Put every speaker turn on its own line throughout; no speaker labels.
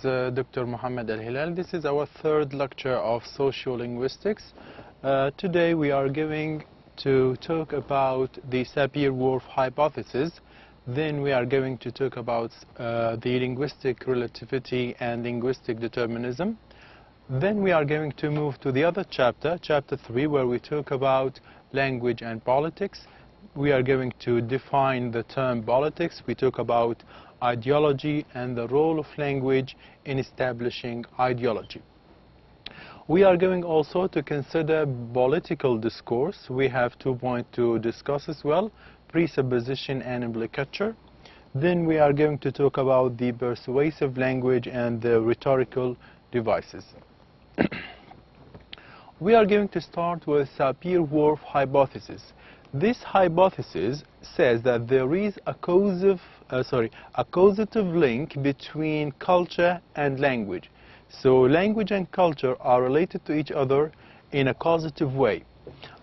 Dr. Muhammad Al-Hilal. This is our third lecture of sociolinguistics. Today we are going to talk about the Sapir-Whorf hypothesis. Then we are going to talk about the linguistic relativity and linguistic determinism. Then we are going to move to the other chapter, chapter 3, where we talk about language and politics. We are going to define the term politics. We talk about ideology and the role of language in establishing ideology. We are going also to consider political discourse. We have 2 points to discuss as well, presupposition and implicature. Then we are going to talk about the persuasive language and the rhetorical devices. We are going to start with Sapir-Whorf hypothesis. This hypothesis says that there is a causative link between culture and language. So language and culture are related to each other in a causative way.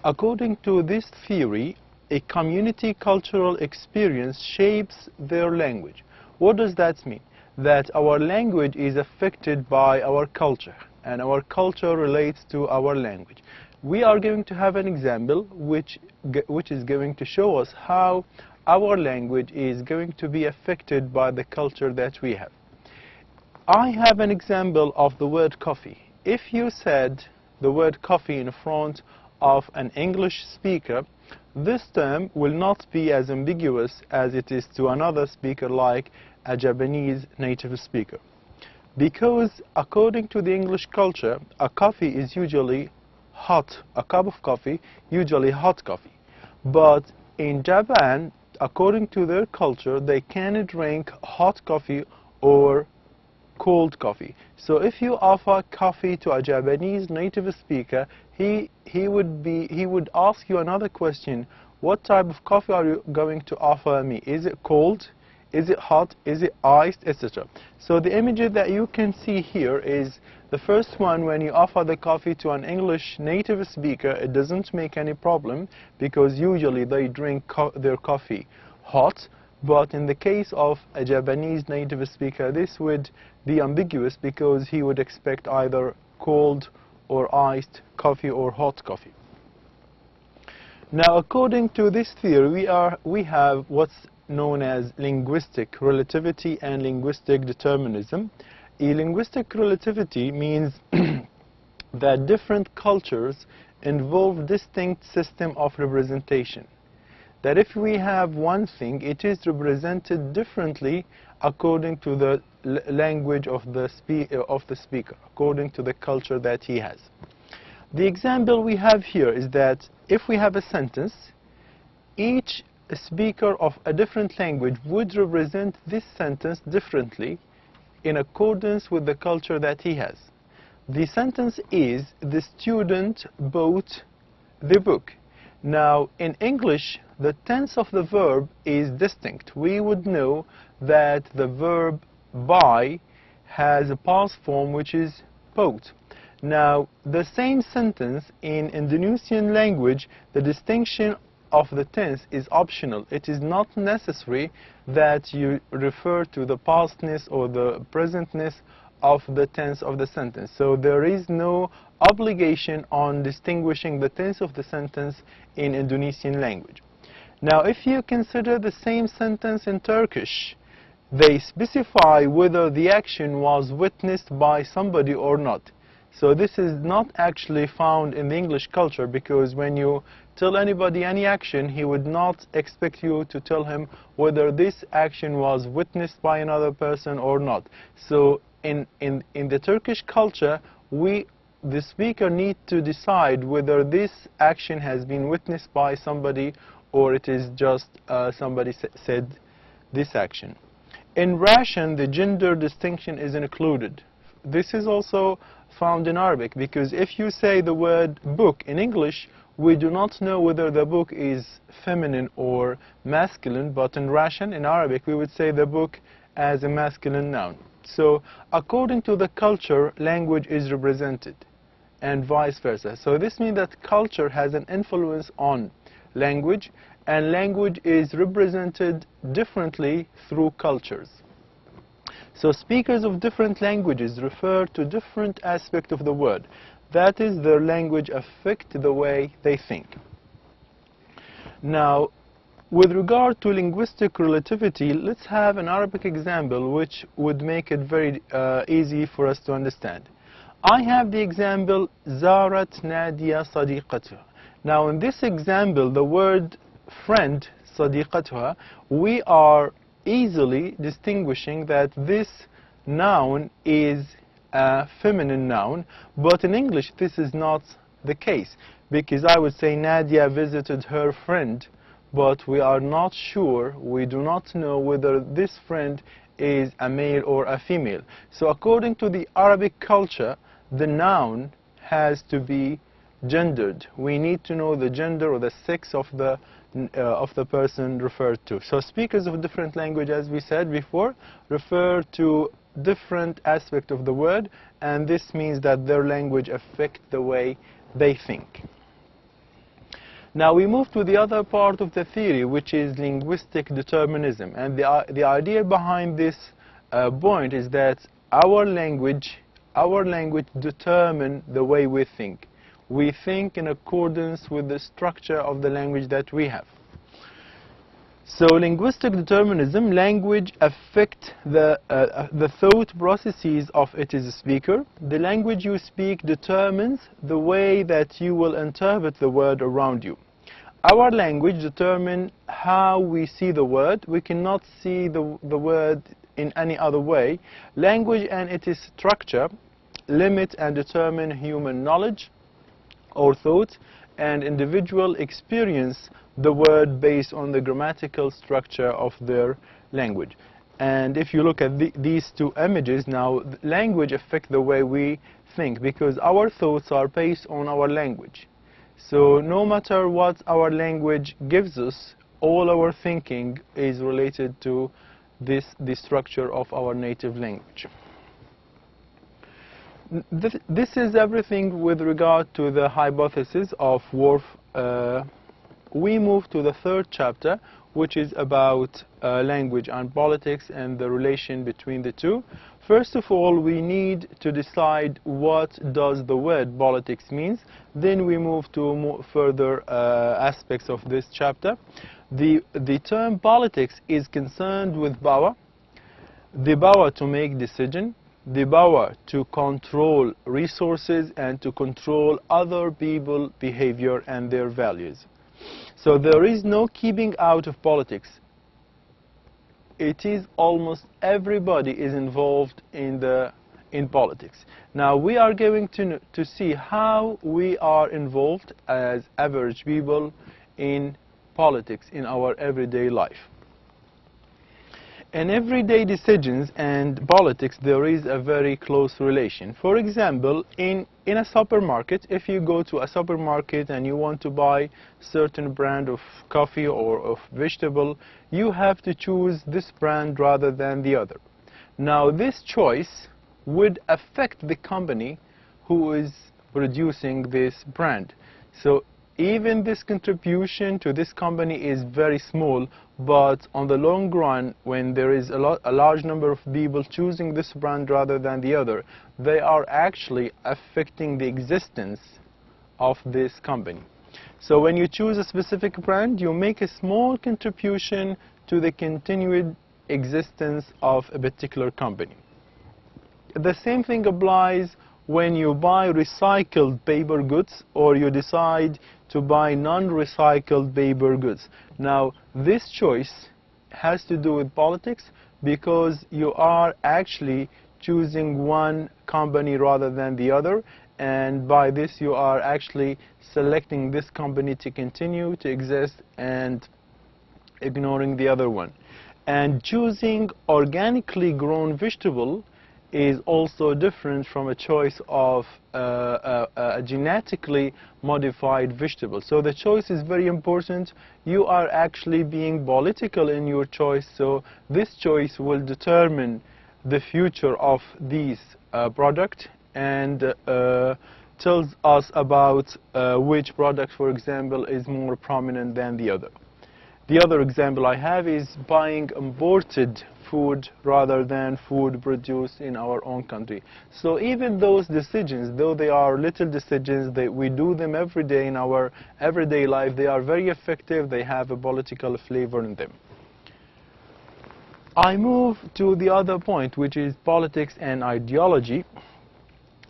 According to this theory, a community cultural experience shapes their language. What does that mean? That our language is affected by our culture, and our culture relates to our language. We are going to have an example which is going to show us how our language is going to be affected by the culture that we have. I have an example of the word coffee. If you said the word coffee in front of an English speaker, this term will not be as ambiguous as it is to another speaker like a Japanese native speaker. Because according to the English culture, a coffee is usually hot, a cup of coffee, usually hot coffee. But in Japan, according to their culture, they can drink hot coffee or cold coffee. So if you offer coffee to a Japanese native speaker, he would ask you another question. What type of coffee are you going to offer me? Is it cold? Is it hot? Is it iced? Etc. So the image that you can see here is the first one. When you offer the coffee to an English native speaker, it doesn't make any problem because usually they drink their coffee hot. But in the case of a Japanese native speaker, this would be ambiguous because he would expect either cold or iced coffee or hot coffee. Now, according to this theory, we have what's known as linguistic relativity and linguistic determinism. Linguistic relativity means that different cultures involve distinct system of representation. That if we have one thing, it is represented differently according to the language of the speaker, according to the culture that he has. The example we have here is that if we have a sentence, each speaker of a different language would represent this sentence differently in accordance with the culture that he has. The sentence is, the student bought the book. Now, in English, the tense of the verb is distinct. We would know that the verb buy has a past form which is bought. Now, the same sentence in Indonesian language, the distinction of the tense is optional. It is not necessary that you refer to the pastness or the presentness of the tense of the sentence. So there is no obligation on distinguishing the tense of the sentence in Indonesian language. Now, if you consider the same sentence in Turkish, they specify whether the action was witnessed by somebody or not. So this is not actually found in the English culture, because when you tell anybody any action, he would not expect you to tell him whether this action was witnessed by another person or not. So in the Turkish culture, the speaker needs to decide whether this action has been witnessed by somebody or it is just somebody said this action. In Russian, the gender distinction is included. This is also found in Arabic, because if you say the word book in English, we do not know whether the book is feminine or masculine, but in Russian, in Arabic, we would say the book as a masculine noun. So according to the culture, language is represented, and vice versa. So this means that culture has an influence on language, and language is represented differently through cultures. So speakers of different languages refer to different aspects of the word. That is, their language affect the way they think. Now, with regard to linguistic relativity, let's have an Arabic example which would make it very easy for us to understand. I have the example, زارت نادية صديقتها. Now, in this example, the word friend, صديقتها, we are easily distinguishing that this noun is a feminine noun, but in English this is not the case, because I would say Nadia visited her friend, but we are not sure, we do not know whether this friend is a male or a female. So according to the Arabic culture, the noun has to be gendered. We need to know the gender or the sex of the person referred to. So speakers of different language, as we said before, refer to different aspects of the word, and this means that their language affects the way they think. Now we move to the other part of the theory, which is linguistic determinism. And the idea behind this point is that our language determines the way we think. We think in accordance with the structure of the language that we have. So linguistic determinism, language affects the thought processes of its speaker. The language you speak determines the way that you will interpret the word around you. Our language determines how we see the word. We cannot see the word in any other way. Language and its structure limit and determine human knowledge or thought, and individual experience the word based on the grammatical structure of their language. And if you look at these two images now, language affects the way we think, because our thoughts are based on our language. So no matter what our language gives us, all our thinking is related to the structure of our native language. This is everything with regard to the hypothesis of Worf. We move to the third chapter, which is about language and politics and the relation between the two. First of all, we need to decide what does the word politics means. Then we move to further aspects of this chapter. The term politics is concerned with power, the power to make decisions, the power to control resources and to control other people's behavior and their values. So there is no keeping out of politics. It is almost everybody is involved in politics. Now we are going to see how we are involved as average people in politics in our everyday life. In everyday decisions and politics, there is a very close relation. For example, in a supermarket, if you go to a supermarket and you want to buy certain brand of coffee or of vegetable, you have to choose this brand rather than the other. Now, this choice would affect the company who is producing this brand. So even this contribution to this company is very small, but on the long run, when there is a large number of people choosing this brand rather than the other, they are actually affecting the existence of this company. So when you choose a specific brand, you make a small contribution to the continued existence of a particular company. The same thing applies when you buy recycled paper goods or you decide to buy non-recycled paper goods. Now, this choice has to do with politics because you are actually choosing one company rather than the other, and by this you are actually selecting this company to continue to exist and ignoring the other one. And choosing organically grown vegetable is also different from a choice of a genetically modified vegetable. So the choice is very important. You are actually being political in your choice, so this choice will determine the future of these product and tells us about which product, for example, is more prominent than the other. The other example I have is buying imported food rather than food produced in our own country. So even those decisions, though they are little decisions, we do them every day in our everyday life, they are very effective, they have a political flavor in them. I move to the other point, which is politics and ideology.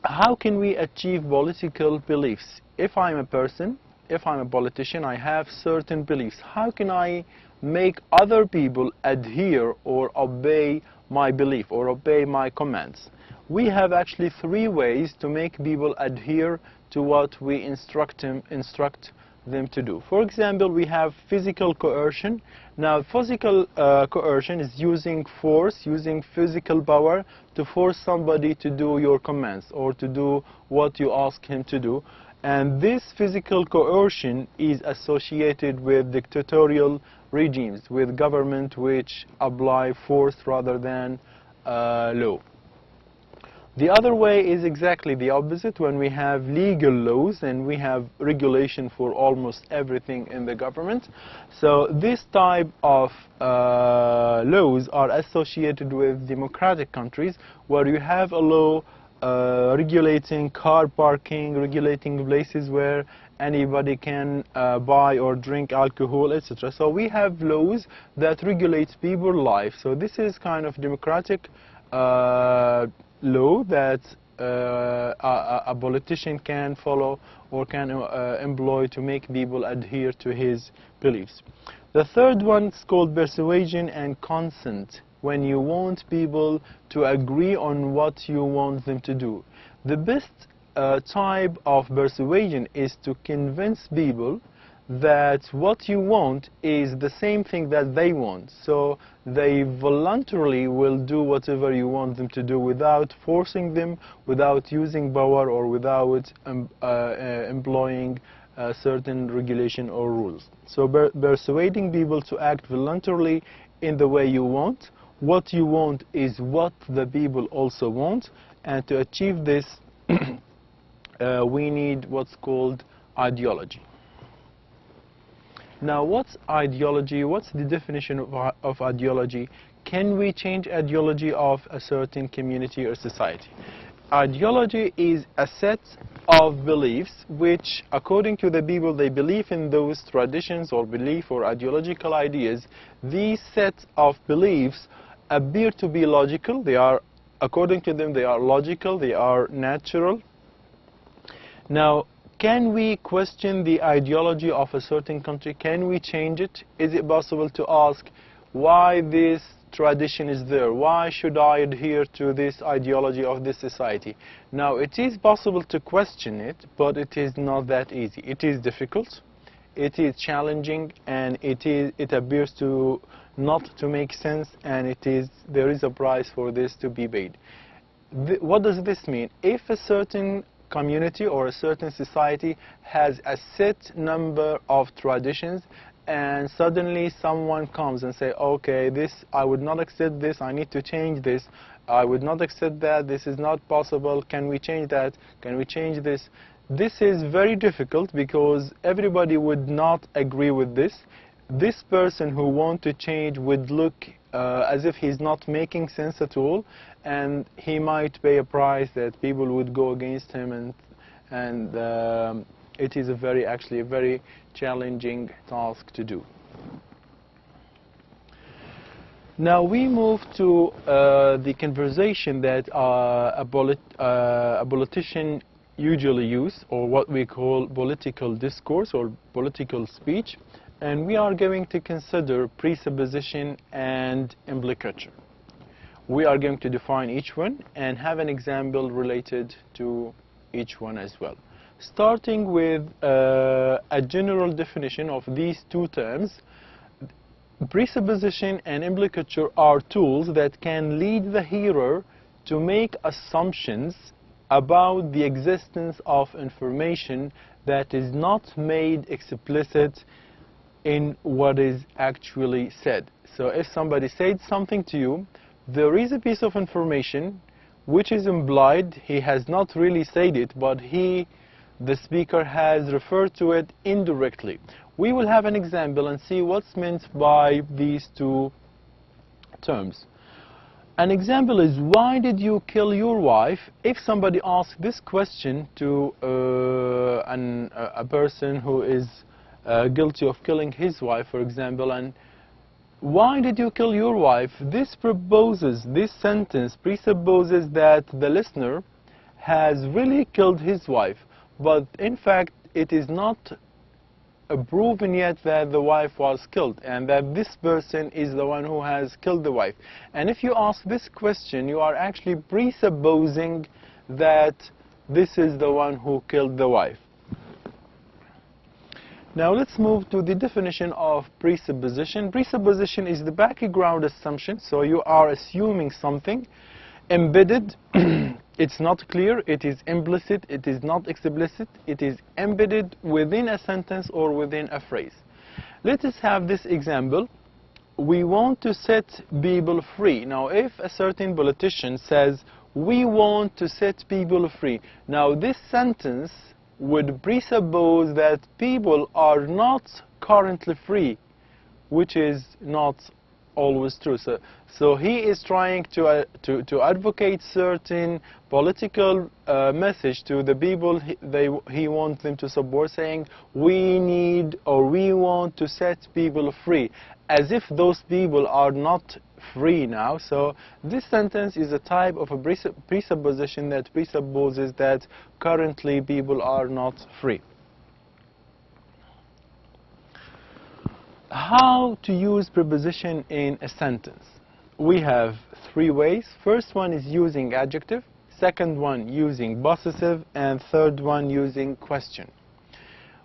How can we achieve political beliefs? If I'm a person, if I'm a politician, I have certain beliefs. How can I make other people adhere or obey my belief or obey my commands? We have actually 3 ways to make people adhere to what we instruct them to do. For example, we have physical coercion. Now, physical coercion is using force, using physical power to force somebody to do your commands or to do what you ask him to do. And this physical coercion is associated with dictatorial regimes, with government which apply force rather than law. The other way is exactly the opposite, when we have legal laws and we have regulation for almost everything in the government. So this type of laws are associated with democratic countries where you have a law regulating car parking, regulating places where anybody can buy or drink alcohol, etc. So we have laws that regulate people's life. So this is kind of democratic law that a politician can follow or can employ to make people adhere to his beliefs. The third one is called persuasion and consent, when you want people to agree on what you want them to do. The best type of persuasion is to convince people that what you want is the same thing that they want. So they voluntarily will do whatever you want them to do without forcing them, without using power, or without employing certain regulation or rules. So persuading people to act voluntarily in the way you want. What you want is what the people also want, and to achieve this we need what's called ideology. Now, what's ideology? What's the definition of ideology? Can we change ideology of a certain community or society? Ideology is a set of beliefs which, according to the people, they believe in those traditions or belief or ideological ideas. These sets of beliefs appear to be logical. They are, according to them, they are logical, they are natural. Now, can we question the ideology of a certain country? Can we change it? Is it possible to ask why this tradition is there? Why should I adhere to this ideology of this society? Now, it is possible to question it, but it is not that easy. It is difficult, it is challenging, and it appears to not to make sense, and there is a price for this to be paid. What does this mean? If a certain community or a certain society has a set number of traditions, and suddenly someone comes and say, okay, I would not accept this, I need to change this, I would not accept that, this is not possible, can we change that, can we change this? This is very difficult because everybody would not agree with this. This person who wants to change would look as if he's not making sense at all, and he might pay a price that people would go against him, and it is actually a very challenging task to do. Now we move to the conversation that a politician usually use, or what we call political discourse or political speech. And we are going to consider presupposition and implicature. We are going to define each one and have an example related to each one as well. Starting with a general definition of these 2 terms, presupposition and implicature are tools that can lead the hearer to make assumptions about the existence of information that is not made explicit in what is actually said. So if somebody said something to you, there is a piece of information which is implied. He has not really said it, but the speaker has referred to it indirectly. We will have an example and see what's meant by these two terms. An example is, why did you kill your wife? If somebody asks this question to a person who is guilty of killing his wife, for example, and why did you kill your wife? This sentence presupposes that the listener has really killed his wife, but in fact it is not proven yet that the wife was killed and that this person is the one who has killed the wife. And if you ask this question, you are actually presupposing that this is the one who killed the wife. Now let's move to the definition of presupposition. Presupposition is the background assumption, so you are assuming something embedded. It's not clear, it is implicit, it is not explicit, it is embedded within a sentence or within a phrase. Let us have this example. We want to set people free. Now, if a certain politician says, we want to set people free, now this sentence would presuppose that people are not currently free, which is not always true. So he is trying to advocate certain political message to the people he wants them to support, saying we need or we want to set people free, as if those people are not free now. So this sentence is a type of a presupposition that presupposes that currently people are not free. How to use preposition in a sentence? We have three ways. First one is using adjective, second one using possessive, and third one using question.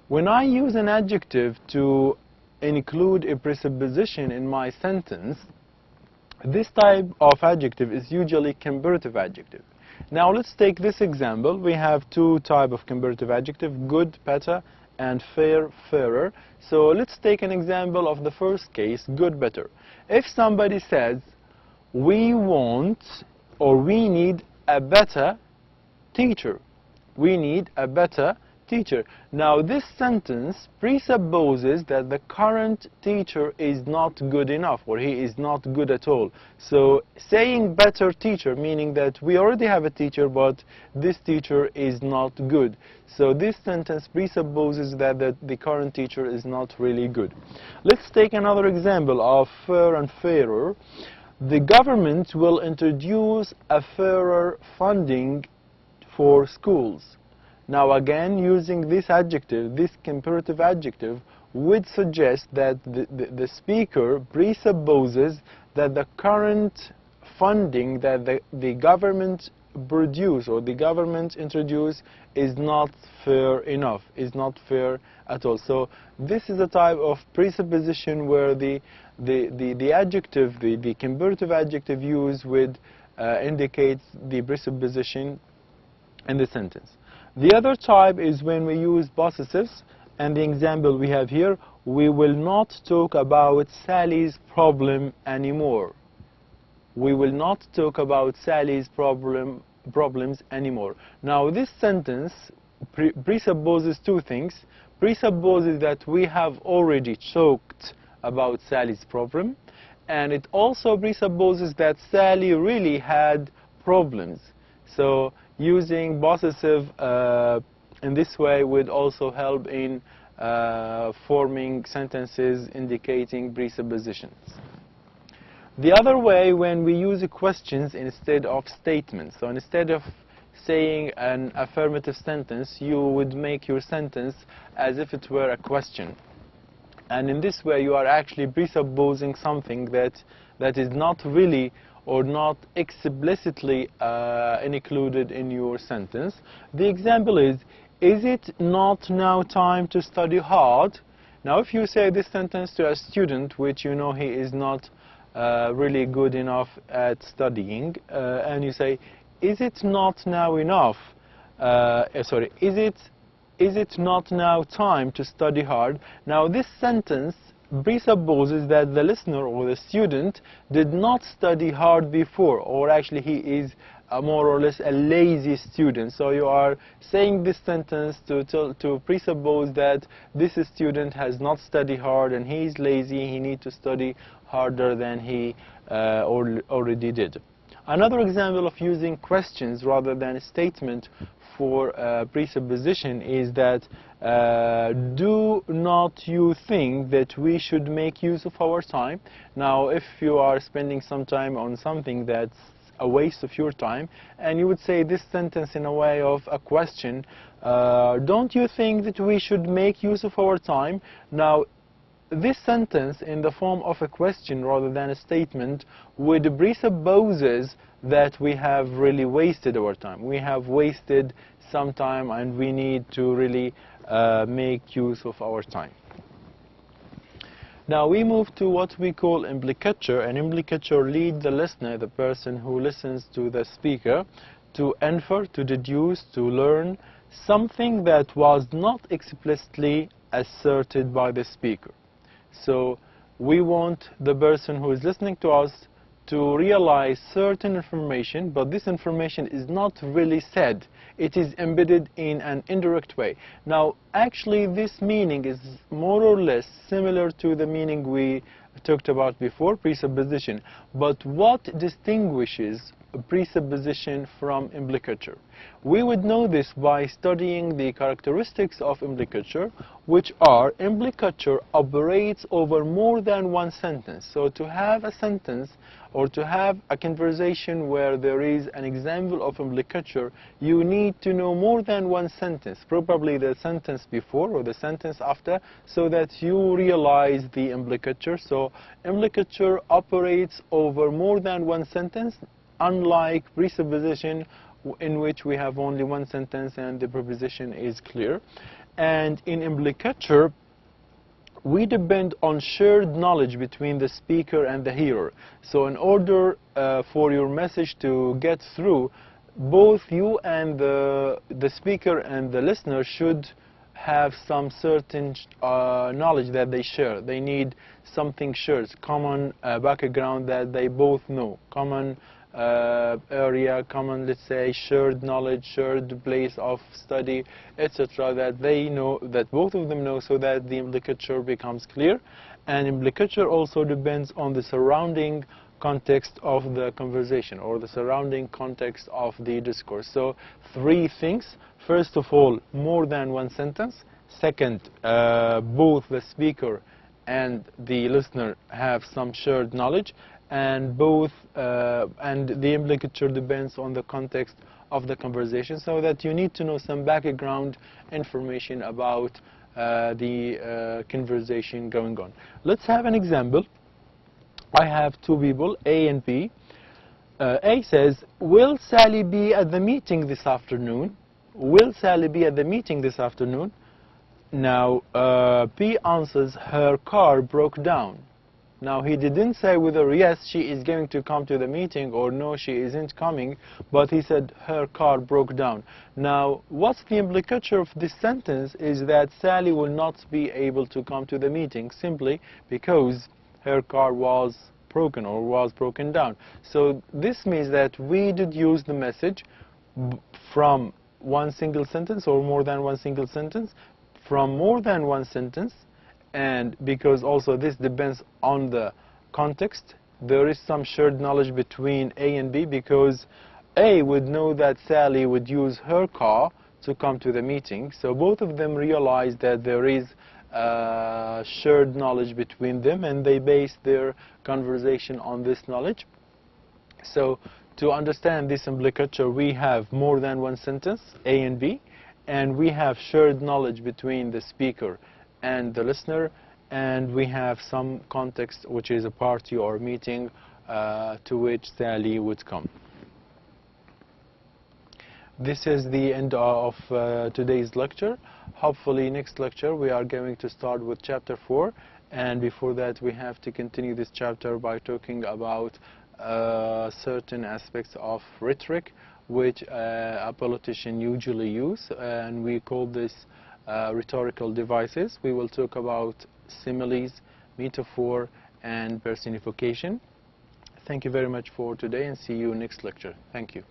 When I use an adjective to include a presupposition in my sentence, this type of adjective is usually comparative adjective. Now let's take this example. We have two types of comparative adjective, good, better, and fair, fairer. So let's take an example of the first case, good, better. If somebody says, we want or we need a better teacher, we need a better teacher. Now this sentence presupposes that the current teacher is not good enough, or he is not good at all. So saying better teacher, meaning that we already have a teacher, but this teacher is not good. So this sentence presupposes that the current teacher is not really good. Let's take another example of fair and fairer. The government will introduce a fairer funding for schools. Now again, using this adjective, this comparative adjective, would suggest that the speaker presupposes that the current funding that the government produce or the government introduce is not fair enough, is not fair at all. So this is a type of presupposition where the adjective, the comparative adjective used would indicate the presupposition in the sentence. The other type is when we use possessives, and the example we have here, we will not talk about Sally's problem anymore. We will not talk about Sally's problems anymore. Now this sentence presupposes two things. Presupposes that we have already talked about Sally's problem, and it also presupposes that Sally really had problems. So using possessive in this way would also help in forming sentences indicating presuppositions. The other way, when we use questions instead of statements. So instead of saying an affirmative sentence, you would make your sentence as if it were a question. And in this way, you are actually presupposing something that is not really or not explicitly included in your sentence. The example is it not now time to study hard? Now, if you say this sentence to a student, which you know he is not really good enough at studying, and you say, is it not now enough? Is it not now time to study hard? Now, this sentence presupposes that the listener or the student did not study hard before, or actually he is more or less a lazy student. So you are saying this sentence to presuppose that this student has not studied hard and he is lazy, he needs to study harder than he already did. Another example of using questions rather than a statement for presupposition is that do not you think that we should make use of our time? Now, if you are spending some time on something that's a waste of your time, and you would say this sentence in a way of a question, don't you think that we should make use of our time? Now, this sentence in the form of a question rather than a statement would presupposes that we have really wasted our time. We have wasted some time and we need to really make use of our time. Now we move to what we call implicature. An implicature leads the listener, the person who listens to the speaker, to infer, to deduce, to learn something that was not explicitly asserted by the speaker. So we want the person who is listening to us to realize certain information, but this information is not really said. It is embedded in an indirect way. Now, actually, this meaning is more or less similar to the meaning we talked about before, presupposition. But what distinguishes presupposition from implicature? We would know this by studying the characteristics of implicature, which are implicature operates over more than one sentence. So to have a sentence or to have a conversation where there is an example of implicature, you need to know more than one sentence, probably the sentence before or the sentence after, so that you realize the implicature. So implicature operates over more than one sentence, unlike presupposition, in which we have only one sentence and the preposition is clear. And in implicature, we depend on shared knowledge between the speaker and the hearer. So in order for your message to get through, both you and the speaker and the listener should have some certain knowledge that they share. They need something shared, common background that they both know, common area, common, let's say, shared knowledge, shared place of study, etc., that they know, that both of them know, so that the implicature becomes clear. And implicature also depends on the surrounding context of the conversation or the surrounding context of the discourse. So three things. First of all, more than one sentence. Second, both the speaker and the listener have some shared knowledge, and both and the implicature depends on the context of the conversation, so that you need to know some background information about the conversation going on. Let's have an example. I have two people, A and B. A says, will Sally be at the meeting this afternoon? Will Sally be at the meeting this afternoon? Now, B answers, her car broke down. Now, he didn't say whether yes, she is going to come to the meeting or no, she isn't coming, but he said her car broke down. Now, what's the implicature of this sentence is that Sally will not be able to come to the meeting simply because her car was broken or was broken down. So this means that we deduce the message from one single sentence or more than one single sentence, from more than one sentence, and because also this depends on the context, there is some shared knowledge between A and B, because A would know that Sally would use her car to come to the meeting. So both of them realize that there is shared knowledge between them, and they base their conversation on this knowledge. So to understand this implicature, we have more than one sentence, A and B, and we have shared knowledge between the speaker and the listener, and we have some context, which is a party or meeting to which Sally would come. This is the end of today's lecture. Hopefully next lecture we are going to start with chapter 4, and before that we have to continue this chapter by talking about certain aspects of rhetoric which a politician usually use, and we call this rhetorical devices. We will talk about similes, metaphor, and personification. Thank you very much for today, and see you next lecture. Thank you.